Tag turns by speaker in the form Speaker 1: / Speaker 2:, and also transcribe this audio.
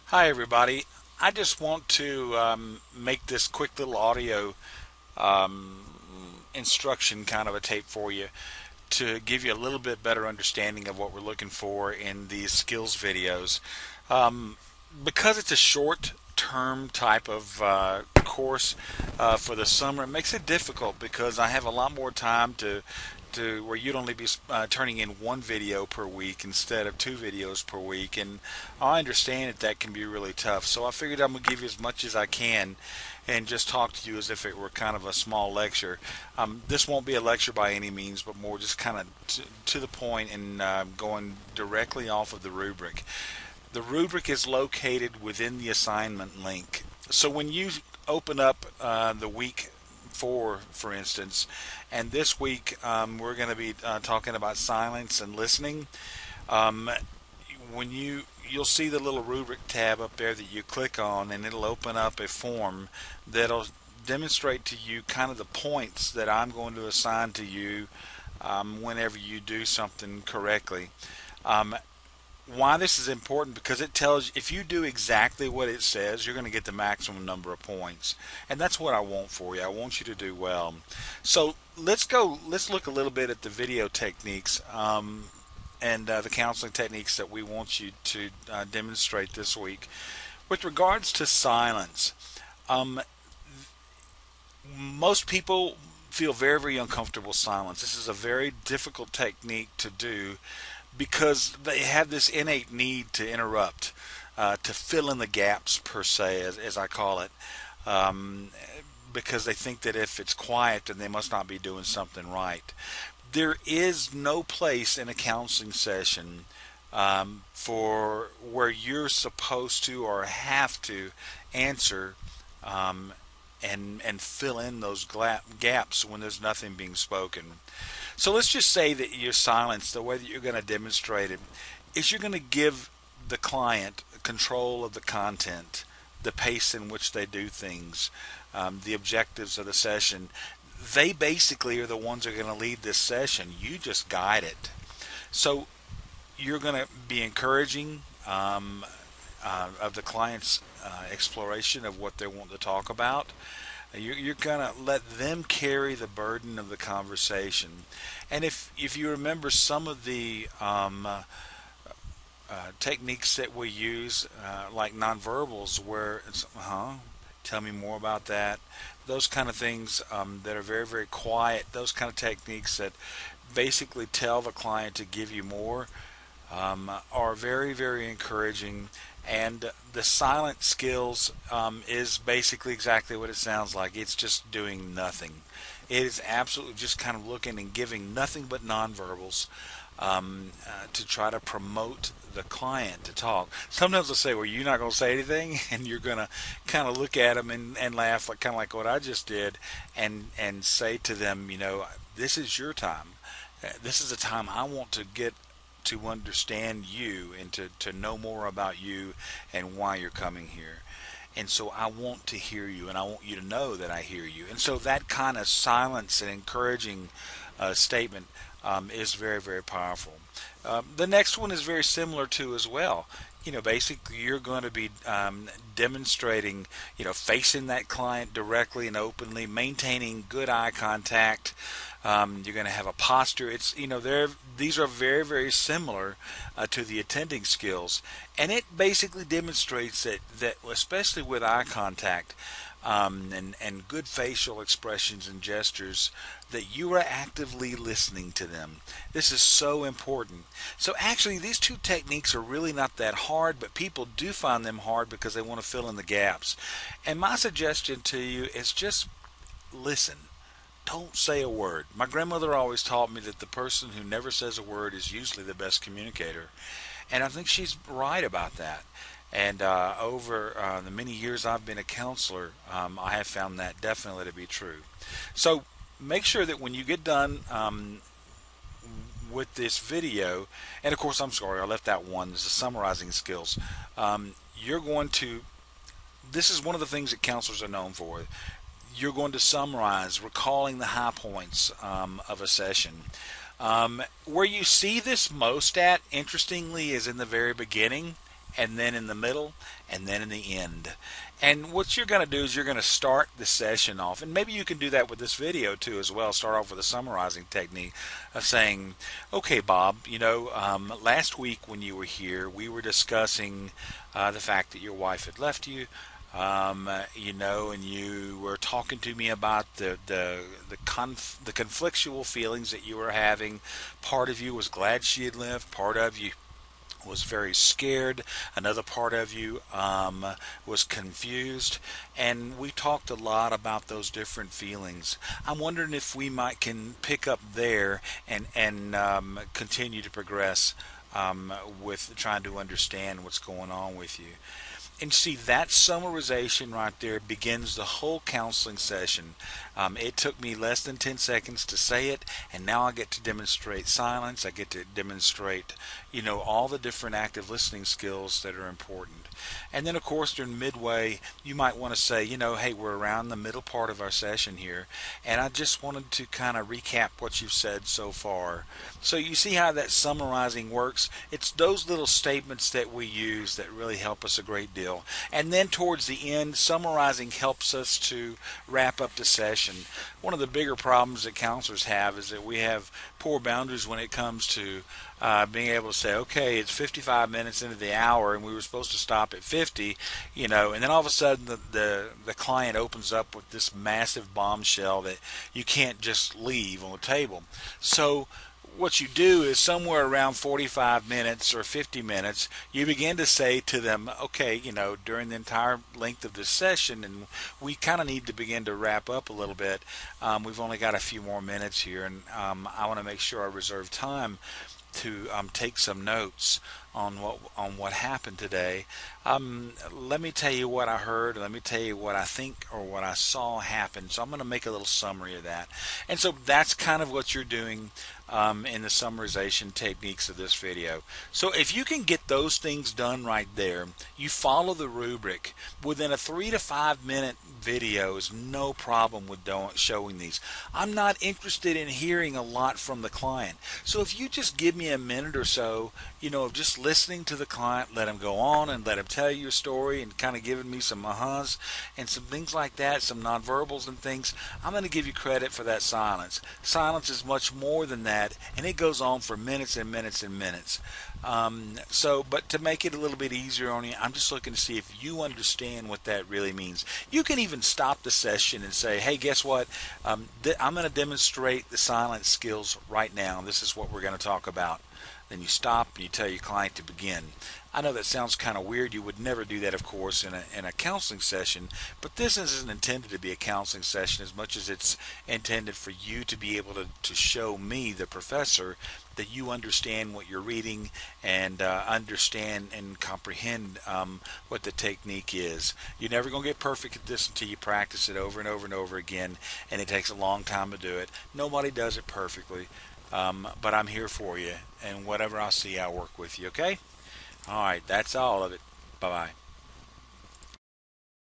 Speaker 1: Hi, everybody. I just want to make this quick little audio instruction kind of a tape for you to give you a little bit better understanding of what we're looking for in these skills videos. Um, because it's a short term type of course for the summer, it makes it difficult because I have a lot more time to where you'd only be turning in one video per week instead of two videos per week. And I understand that can be really tough. So I figured I'm going to give you as much as I can and just talk to you as if it were kind of a small lecture. This won't be a lecture by any means, but more just kind of to the point and going directly off of the rubric. The rubric is located within the assignment link. So when you open up the week four, for instance, and this week we're going to be talking about silence and listening. Um, when you'll see the little rubric tab up there that you click on, and it'll open up a form that'll demonstrate to you kind of the points that I'm going to assign to you whenever you do something correctly. Um, why this is important, because it tells you if you do exactly what it says, you're going to get the maximum number of points, and that's what I want for you. I want you to do well. So let's look a little bit at the video techniques and the counseling techniques that we want you to demonstrate this week. With regards to silence, um, most people feel very, very uncomfortable with silence. This is a very difficult technique to do because they have this innate need to interrupt, to fill in the gaps, per se, as I call it, um, because they think that if it's quiet, then they must not be doing something right. There is no place in a counseling session for where you're supposed to or have to answer um, and fill in those gaps when there's nothing being spoken. So let's just say that your silence, the way that you're going to demonstrate it, is you're going to give the client control of the content, the pace in which they do things, the objectives of the session. They basically are the ones that are going to lead this session. You just guide it. So you're going to be encouraging of the client's exploration of what they want to talk about. You're going to let them carry the burden of the conversation. And if you remember some of the techniques that we use, like nonverbals, where it's, tell me more about that. Those kind of things that are very, very quiet, those kind of techniques that basically tell the client to give you more, are very, very encouraging. And the silent skills is basically exactly what it sounds like. It's just doing nothing. It is absolutely just kind of looking and giving nothing but nonverbals to try to promote the client to talk. Sometimes they'll say, "Well, you're not going to say anything," and you're going to kind of look at them and laugh, like kind of like what I just did, and say to them, this is your time. This is the time I want to get to understand you and to know more about you and why you're coming here. And so I want to hear you, and I want you to know that I hear you. And so that kind of silence and encouraging statement is very, very powerful. The next one is very similar to as well. Basically, you're going to be demonstrating, facing that client directly and openly, maintaining good eye contact. You're going to have a posture. These are very, very similar to the attending skills, and it basically demonstrates that especially with eye contact, and good facial expressions and gestures, that you are actively listening to them. This is so important. So actually, these two techniques are really not that hard, but people do find them hard because they want to fill in the gaps. And my suggestion to you is just listen. Don't say a word. My grandmother always taught me that the person who never says a word is usually the best communicator. And I think she's right about that. And over the many years I've been a counselor, I have found that definitely to be true. So make sure that when you get done with this video, and of course, I'm sorry, I left out one. This is summarizing skills. You're going to, this is one of the things that counselors are known for. You're going to summarize, recalling the high points of a session. Where you see this most at, interestingly, is in the very beginning and then in the middle, and then in the end. And what you're going to do is you're going to start the session off, and maybe you can do that with this video too as well. Start off with a summarizing technique of saying, okay, Bob, last week when you were here, we were discussing the fact that your wife had left you. And you were talking to me about the conflictual feelings that you were having. Part of you was glad she had left. Part of you was very scared. Another part of you was confused, and we talked a lot about those different feelings. I'm wondering if we might can pick up there and continue to progress with trying to understand what's going on with you. And see, that summarization right there begins the whole counseling session. It took me less than 10 seconds to say it, and now I get to demonstrate silence. I get to demonstrate, all the different active listening skills that are important. And then, of course, during midway, you might want to say, hey, we're around the middle part of our session here, and I just wanted to kind of recap what you've said so far. So you see how that summarizing works? It's those little statements that we use that really help us a great deal. And then towards the end, summarizing helps us to wrap up the session. One of the bigger problems that counselors have is that we have poor boundaries when it comes to being able to say, okay, it's 55 minutes into the hour and we were supposed to stop at 50, and then all of a sudden the client opens up with this massive bombshell that you can't just leave on the table. So what you do is somewhere around 45 minutes or 50 minutes, you begin to say to them, okay, during the entire length of this session, and we kind of need to begin to wrap up a little bit. We've only got a few more minutes here, and I want to make sure I reserve time to take some notes on what happened today. Let me tell you what I heard. Let me tell you what I think or what I saw happen. So I'm going to make a little summary of that. And so that's kind of what you're doing in the summarization techniques of this video. So if you can get those things done right there, you follow the rubric, within a 3 to 5 minute video is no problem with showing these. I'm not interested in hearing a lot from the client. So if you just give me a minute or so, of just listening to the client, let him go on and let him tell you a story and kind of giving me some ahas and some things like that, some nonverbals and things, I'm going to give you credit for that silence. Silence is much more than that, and it goes on for minutes and minutes and minutes. But to make it a little bit easier on you, I'm just looking to see if you understand what that really means. You can even stop the session and say, hey, guess what? I'm going to demonstrate the silence skills right now. This is what we're going to talk about. Then you stop and you tell your client to begin. I know that sounds kind of weird. You would never do that, of course, in a counseling session, but this isn't intended to be a counseling session as much as it's intended for you to be able to show me, the professor, that you understand what you're reading and understand and comprehend what the technique is. You're never going to get perfect at this until you practice it over and over and over again, and it takes a long time to do it. Nobody does it perfectly. But I'm here for you, and whatever I see, I'll work with you, okay? All right, that's all of it. Bye-bye.